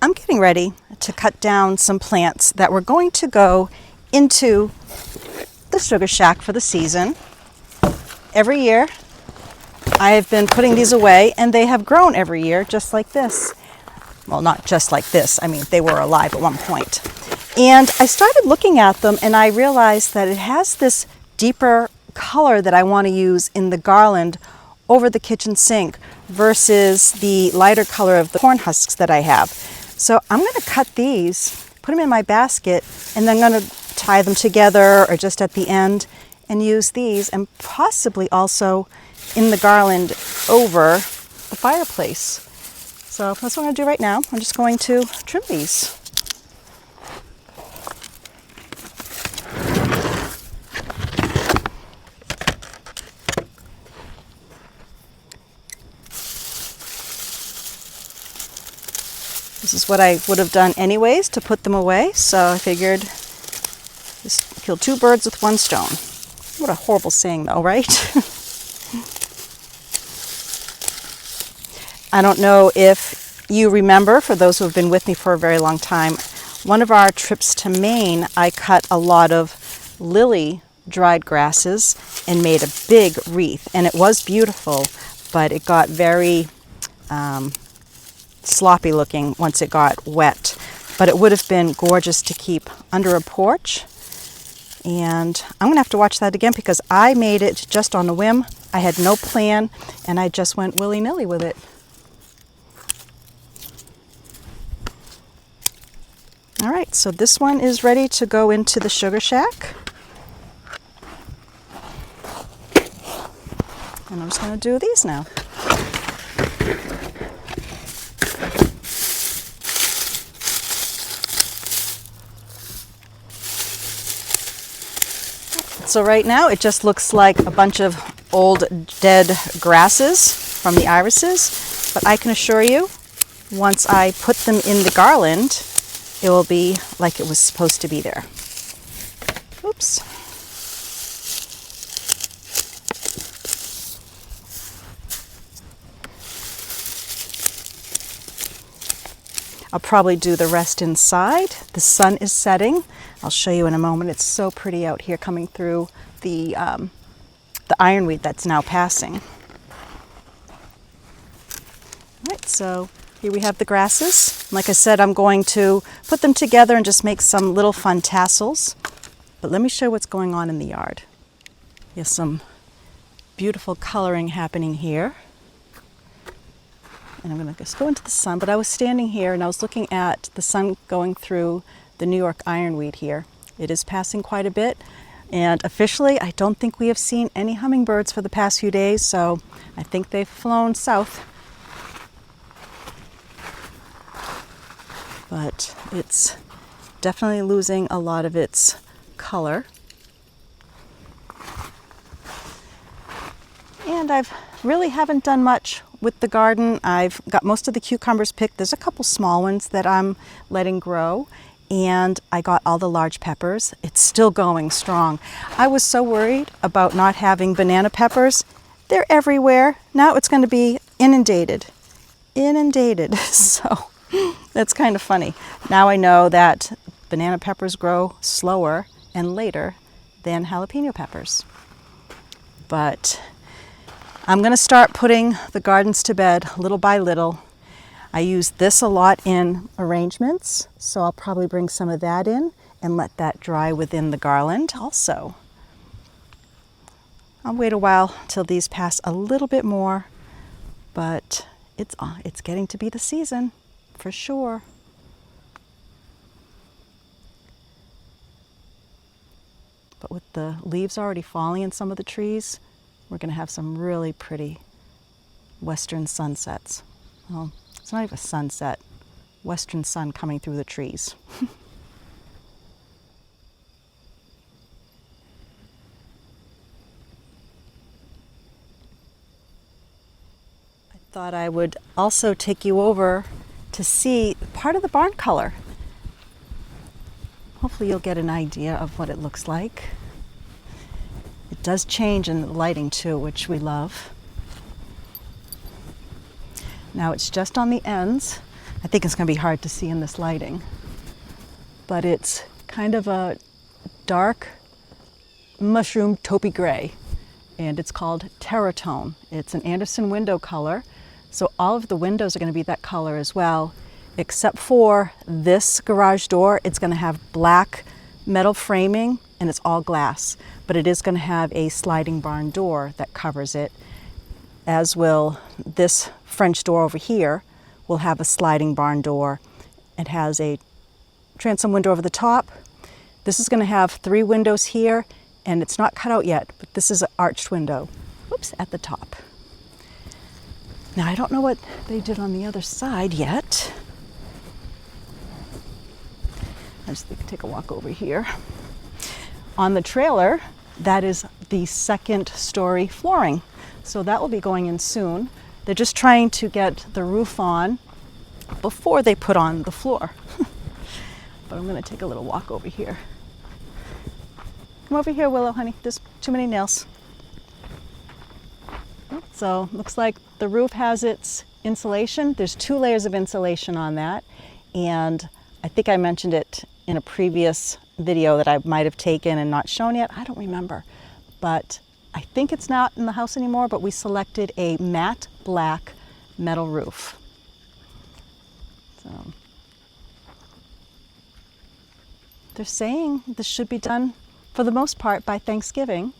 I'm getting ready to cut down some plants that were going to go into the sugar shack for the season. Every year I have been putting these away, and they have grown every year just like this. Well, not just like this. I mean, they were alive at one point. And I started looking at them, and I realized that it has this deeper color that I want to use in the garland over the kitchen sink versus the lighter color of the corn husks that I have. So I'm going to cut these, put them in my basket, and then I'm going to tie them together or just at the end and use these, and possibly also in the garland over the fireplace. So that's what I'm going to do right now. I'm just going to trim these. This is what I would have done anyways to put them away, so I figured just kill two birds with one stone. What a horrible saying though, right? I don't know if you remember, for those who have been with me for a very long time, one of our trips to Maine, I cut a lot of lily dried grasses and made a big wreath, and it was beautiful, but it got very sloppy looking once it got wet. But it would have been gorgeous to keep under a porch. And I'm gonna have to watch that again because I made it just on a whim. I had no plan and I just went willy-nilly with it. All right, so this one is ready to go into the sugar shack. And I'm just gonna do these now. So right now it just looks like a bunch of old dead grasses from the irises, but I can assure you, once I put them in the garland, it will be like it was supposed to be there. Oops. I'll probably do the rest inside. The sun is setting. I'll show you in a moment. It's so pretty out here coming through the ironweed that's now passing. All right, so here we have the grasses. Like I said, I'm going to put them together and just make some little fun tassels. But let me show you what's going on in the yard. There's some beautiful coloring happening here. And I'm going to just go into the sun, but I was standing here and I was looking at the sun going through the New York ironweed here. It is passing quite a bit, and officially I don't think we have seen any hummingbirds for the past few days, so I think they've flown south. But it's definitely losing a lot of its color. And I've really haven't done much with the garden. I've got most of the cucumbers picked. There's a couple small ones that I'm letting grow, and I got all the large peppers. It's still going strong. I was so worried about not having banana peppers. They're everywhere. Now it's going to be inundated. So that's kind of funny. Now I know that banana peppers grow slower and later than jalapeno peppers. But I'm going to start putting the gardens to bed little by little. I use this a lot in arrangements, so I'll probably bring some of that in and let that dry within the garland also. I'll wait a while till these pass a little bit more, but it's getting to be the season for sure. But with the leaves already falling in some of the trees, we're going to have some really pretty western sunsets. Well, it's not even a sunset. Western sun coming through the trees. I thought I would also take you over to see part of the barn color. Hopefully you'll get an idea of what it looks like. It does change in the lighting too, which we love. Now it's just on the ends, I think it's going to be hard to see in this lighting, but it's kind of a dark mushroom taupey gray, and it's called Terratone. It's an Anderson window color, so all of the windows are going to be that color as well, except for this garage door. It's going to have black metal framing and it's all glass, but it is going to have a sliding barn door that covers it, as will this French door over here will have a sliding barn door. It has a transom window over the top. This is going to have 3 windows here, and it's not cut out yet, but this is an arched window, oops, at the top. Now I don't know what they did on the other side yet. I just think take a walk over here. On the trailer, that is the 2nd story flooring. So that will be going in soon. They're just trying to get the roof on before they put on the floor. But I'm gonna take a little walk over here. Come over here, Willow, honey. There's too many nails. So looks like the roof has its insulation. There's 2 layers of insulation on that. And I think I mentioned it in a previous video that I might have taken and not shown yet. I don't remember, but I think it's not in the house anymore, but we selected a matte black metal roof. So they're saying this should be done for the most part by Thanksgiving.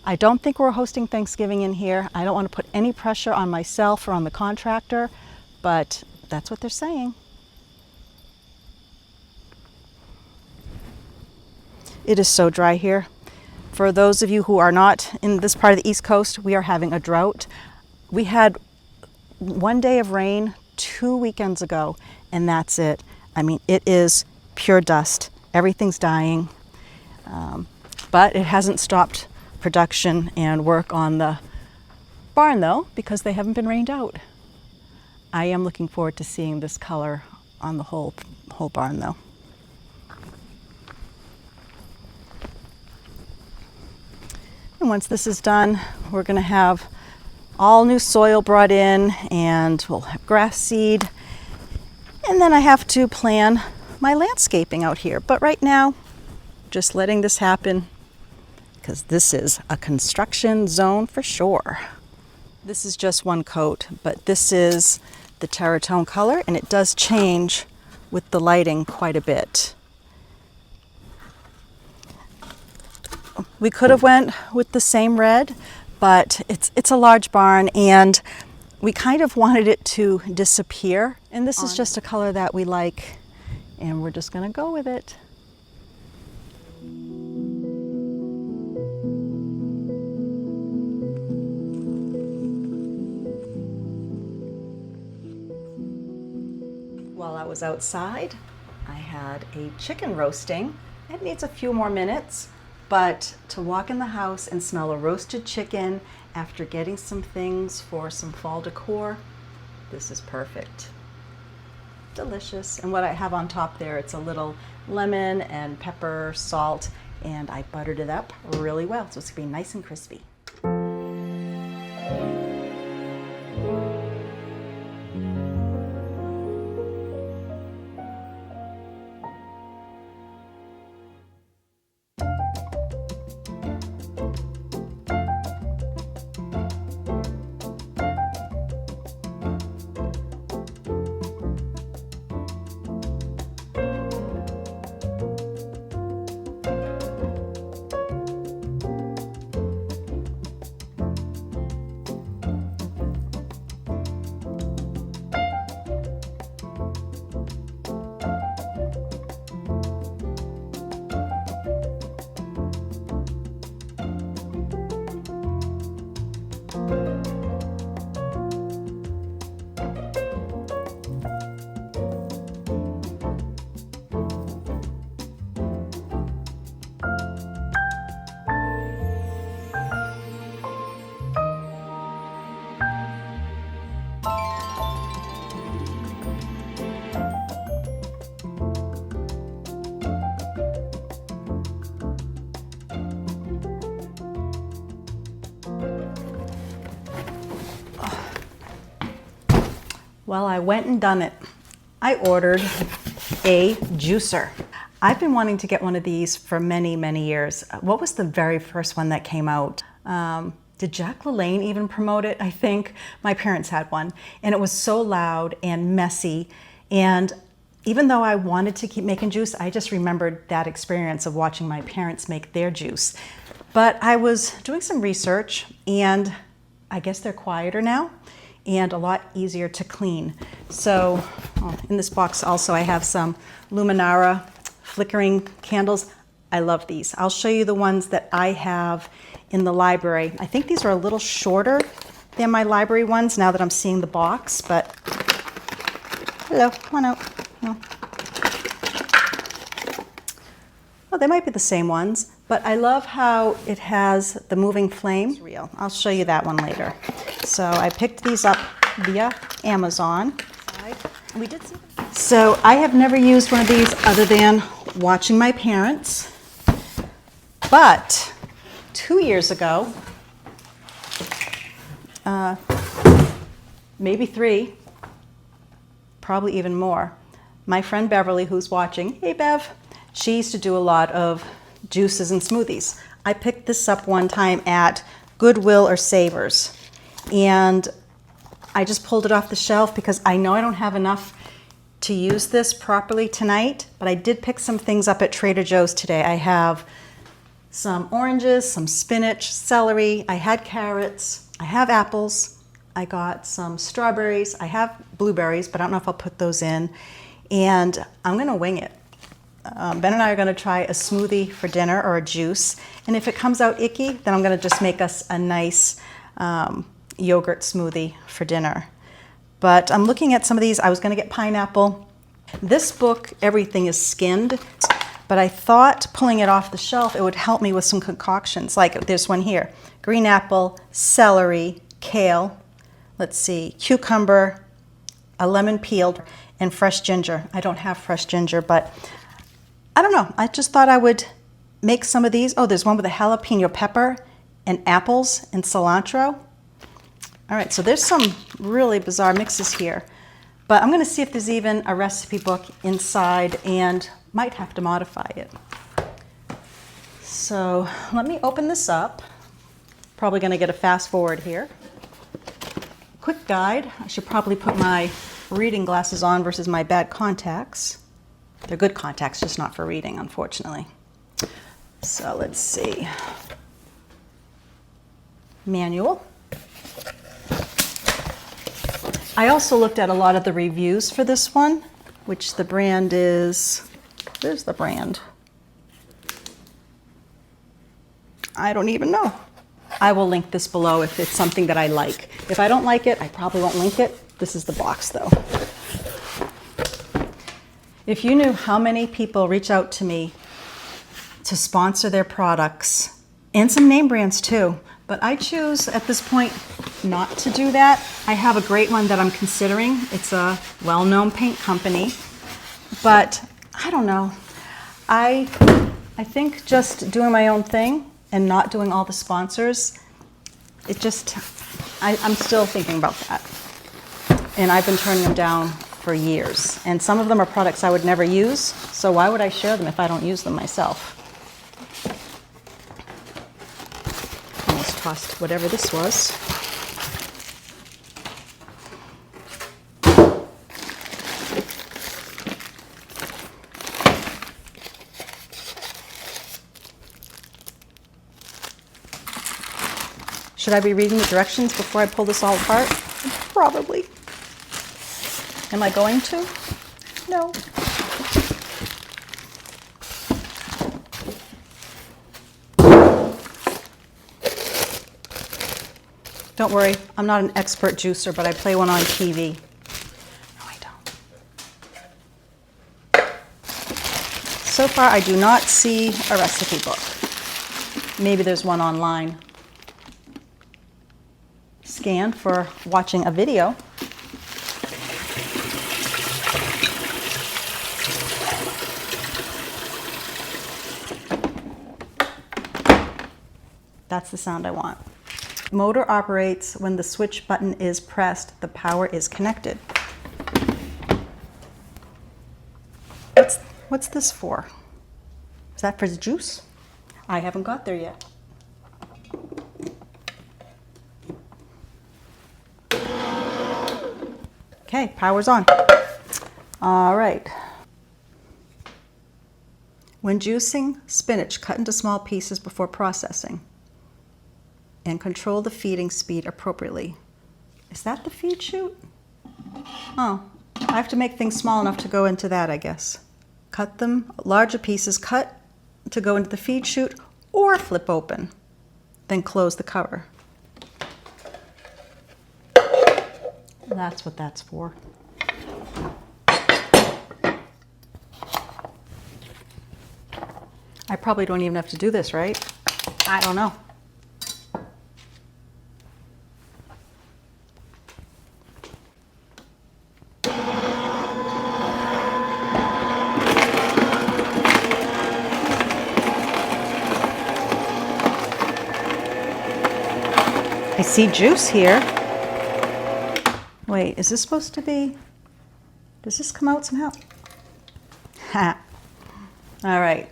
I don't think we're hosting Thanksgiving in here. I don't want to put any pressure on myself or on the contractor, but that's what they're saying. It is so dry here. For those of you who are not in this part of the East Coast, we are having a drought. We had 1 day of rain 2 weekends ago, and that's it. I mean, it is pure dust. Everything's dying, but it hasn't stopped production and work on the barn though, because they haven't been rained out. I am looking forward to seeing this color on the whole barn though. And once this is done, we're going to have all new soil brought in, and we'll have grass seed. And then I have to plan my landscaping out here. But right now, just letting this happen, because this is a construction zone for sure. This is just 1 coat, but this is the Terratone color, and it does change with the lighting quite a bit. We could have went with the same red, but it's a large barn, and we kind of wanted it to disappear. And this is just a color that we like, and we're just gonna go with it. While I was outside, I had a chicken roasting. It needs a few more minutes. But to walk in the house and smell a roasted chicken after getting some things for some fall decor, this is perfect. Delicious. And what I have on top there, it's a little lemon and pepper, salt, and I buttered it up really well, so it's gonna be nice and crispy. Well, I went and done it. I ordered a juicer. I've been wanting to get one of these for many, many years. What was the very first one that came out? Did Jack LaLanne even promote it? I think my parents had one, and it was so loud and messy. And even though I wanted to keep making juice, I just remembered that experience of watching my parents make their juice. But I was doing some research, and I guess they're quieter now and a lot easier to clean. So in this box also I have some Luminara flickering candles. I love these. I'll show you the ones that I have in the library. I think these are a little shorter than my library ones now that I'm seeing the box, but hello, come on out. No. Well, they might be the same ones, but I love how it has the moving flame. It's real. I'll show you that one later. So I picked these up via Amazon. So I have never used one of these other than watching my parents. But 2 years ago, maybe 3, probably even more, my friend Beverly, who's watching, hey Bev, she used to do a lot of juices and smoothies. I picked this up one time at Goodwill or Savers, and I just pulled it off the shelf because I know I don't have enough to use this properly tonight, but I did pick some things up at Trader Joe's today. I have some oranges, some spinach, celery, I had carrots, I have apples, I got some strawberries, I have blueberries, but I don't know if I'll put those in, and I'm gonna wing it. Ben and I are gonna try a smoothie for dinner or a juice, and if it comes out icky, then I'm gonna just make us a nice yogurt smoothie for dinner. But I'm looking at some of these. I was gonna get pineapple. This book, everything is skinned, but I thought pulling it off the shelf, it would help me with some concoctions. Like there's one here, green apple, celery, kale, let's see, cucumber, a lemon peeled, and fresh ginger. I don't have fresh ginger, but I don't know. I just thought I would make some of these. Oh, there's one with a jalapeno pepper and apples and cilantro. All right, so there's some really bizarre mixes here, but I'm gonna see if there's even a recipe book inside and might have to modify it. So let me open this up. Probably gonna get a fast forward here. Quick guide. I should probably put my reading glasses on versus my bad contacts. They're good contacts, just not for reading, unfortunately. So let's see. Manual. I also looked at a lot of the reviews for this one, which the brand is, there's the brand. I don't even know. I will link this below if it's something that I like. If I don't like it, I probably won't link it. This is the box though. If you knew how many people reach out to me to sponsor their products, and some name brands too, but I choose at this point not to do that. I have a great one that I'm considering. It's a well-known paint company, but I don't know. I think just doing my own thing and not doing all the sponsors, it just, I'm still thinking about that. And I've been turning them down for years. And some of them are products I would never use, so why would I share them if I don't use them myself? Almost tossed whatever this was. Should I be reading the directions before I pull this all apart? Probably. Am I going to? No. Don't worry, I'm not an expert juicer, but I play one on TV. No, I don't. So far, I do not see a recipe book. Maybe there's one online. Scan for watching a video. That's the sound I want. Motor operates when the switch button is pressed, the power is connected. What's this for? Is that for the juice? I haven't got there yet. Okay, power's on. All right. When juicing spinach, cut into small pieces before processing and control the feeding speed appropriately. Is that the feed chute? Oh, I have to make things small enough to go into that, I guess. Cut them, larger pieces cut to go into the feed chute or flip open, then close the cover. That's what that's for. I probably don't even have to do this, right? I don't know. I see juice here. Wait, is this supposed to be, does this come out somehow? Ha. All right.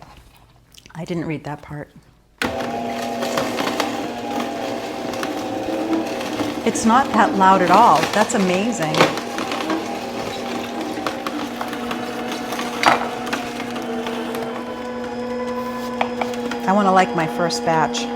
I didn't read that part. It's not that loud at all. That's amazing. I want to like my first batch.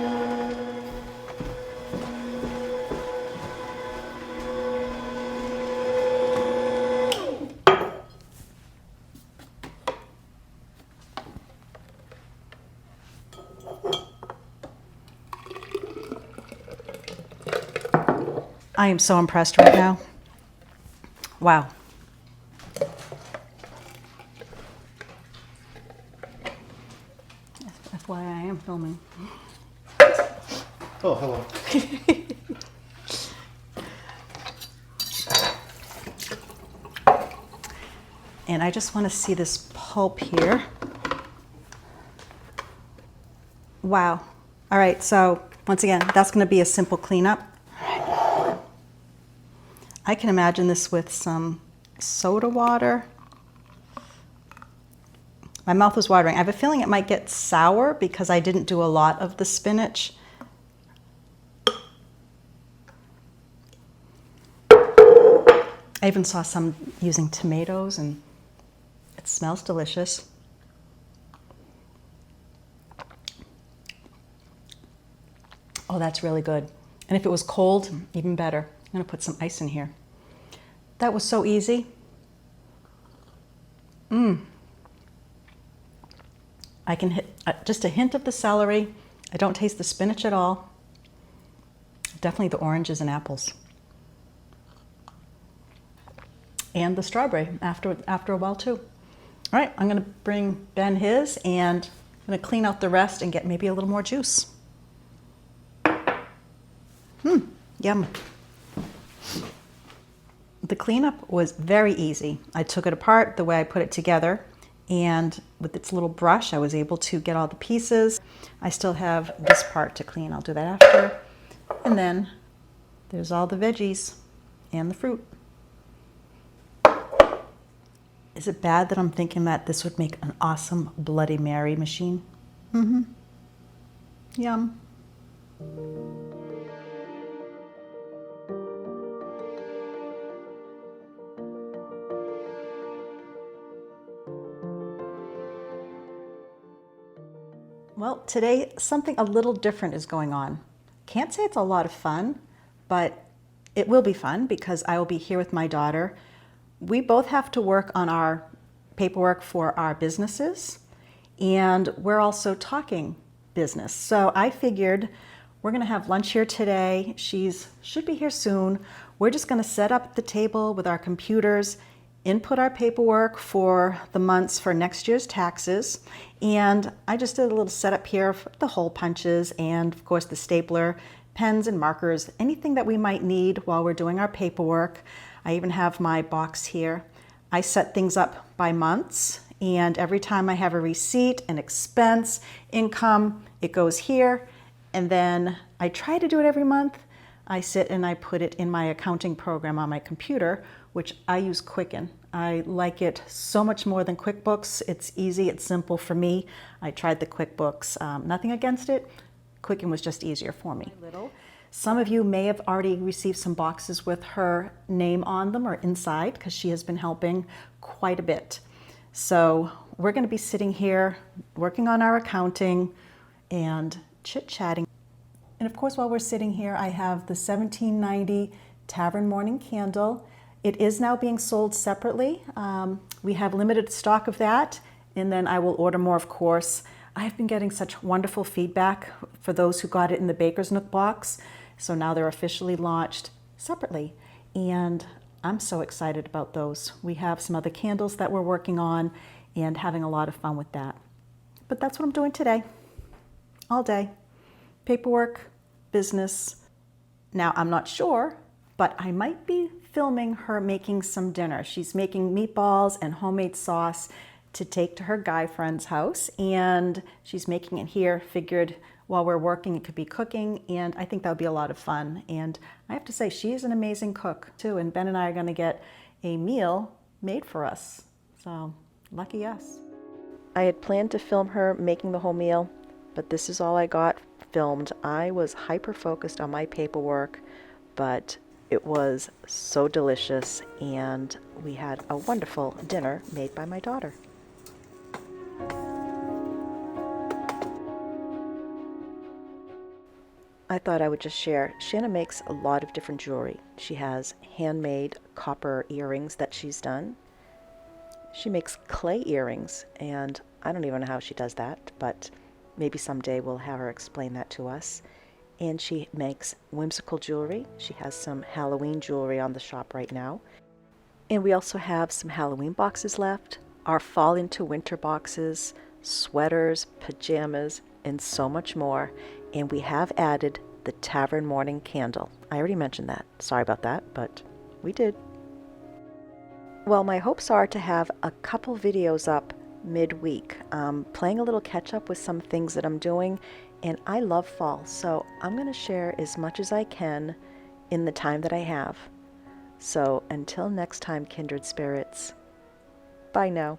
I am so impressed right now. Wow. That's why I am filming. Oh, hello. And I just want to see this pulp here. Wow. All right, so once again, that's going to be a simple cleanup. I can imagine this with some soda water. My mouth was watering. I have a feeling it might get sour because I didn't do a lot of the spinach. I even saw some using tomatoes, and it smells delicious. Oh, that's really good. And if it was cold, even better. I'm going to put some ice in here. That was so easy. I can hit just a hint of the celery. I don't taste the spinach at all. Definitely the oranges and apples. And the strawberry after a while too. All right, I'm going to bring Ben his, and I'm going to clean out the rest and get maybe a little more juice. Yum. The cleanup was very easy. I took it apart the way I put it together, and with its little brush, I was able to get all the pieces. I still have this part to clean. I'll do that after. And then there's all the veggies and the fruit. Is it bad that I'm thinking that this would make an awesome Bloody Mary machine? Yum. Well, today something a little different is going on. Can't say it's a lot of fun, but it will be fun because I will be here with my daughter. We both have to work on our paperwork for our businesses, and we're also talking business. So I figured we're gonna have lunch here today. Should be here soon. We're just gonna set up the table with our computers, input our paperwork for the months for next year's taxes. And I just did a little setup here for the hole punches and of course the stapler, pens and markers, anything that we might need while we're doing our paperwork. I even have my box here. I set things up by months, and every time I have a receipt, an expense, income, it goes here. And then I try to do it every month. I sit and I put it in my accounting program on my computer, which I use Quicken. I like it so much more than QuickBooks. It's easy, it's simple for me. I tried the QuickBooks, nothing against it. Quicken was just easier for me. Some of you may have already received some boxes with her name on them or inside because she has been helping quite a bit. So we're going to be sitting here working on our accounting and chit-chatting. And of course, while we're sitting here, I have the 1790 Tavern Morning Candle. It is now being sold separately. We have limited stock of that, and then I will order more, of course. I have been getting such wonderful feedback for those who got it in the Baker's Nook box. So now they're officially launched separately, and I'm so excited about those. We have some other candles that we're working on and having a lot of fun with that. But that's what I'm doing today, all day. Paperwork, business. Now, I'm not sure, but I might be filming her making some dinner. She's making meatballs and homemade sauce to take to her guy friend's house, and she's making it here. Figured while we're working, it could be cooking, and I think that would be a lot of fun. And I have to say, she is an amazing cook too, and Ben and I are going to get a meal made for us. So, lucky us. I had planned to film her making the whole meal, but this is all I got filmed. I was hyper-focused on my paperwork, but it was so delicious, and we had a wonderful dinner made by my daughter. I thought I would just share. Shanna makes a lot of different jewelry. She has handmade copper earrings that she's done. She makes clay earrings, and I don't even know how she does that, but maybe someday we'll have her explain that to us. And she makes whimsical jewelry. She has some Halloween jewelry on the shop right now. And we also have some Halloween boxes left, our fall into winter boxes, sweaters, pajamas, and so much more. And we have added the Tavern Morning Candle. I already mentioned that. Sorry about that, but we did. Well, my hopes are to have a couple videos up midweek, playing a little catch up with some things that I'm doing, and I love fall, so I'm going to share as much as I can in the time that I have. So until next time, kindred spirits, bye now.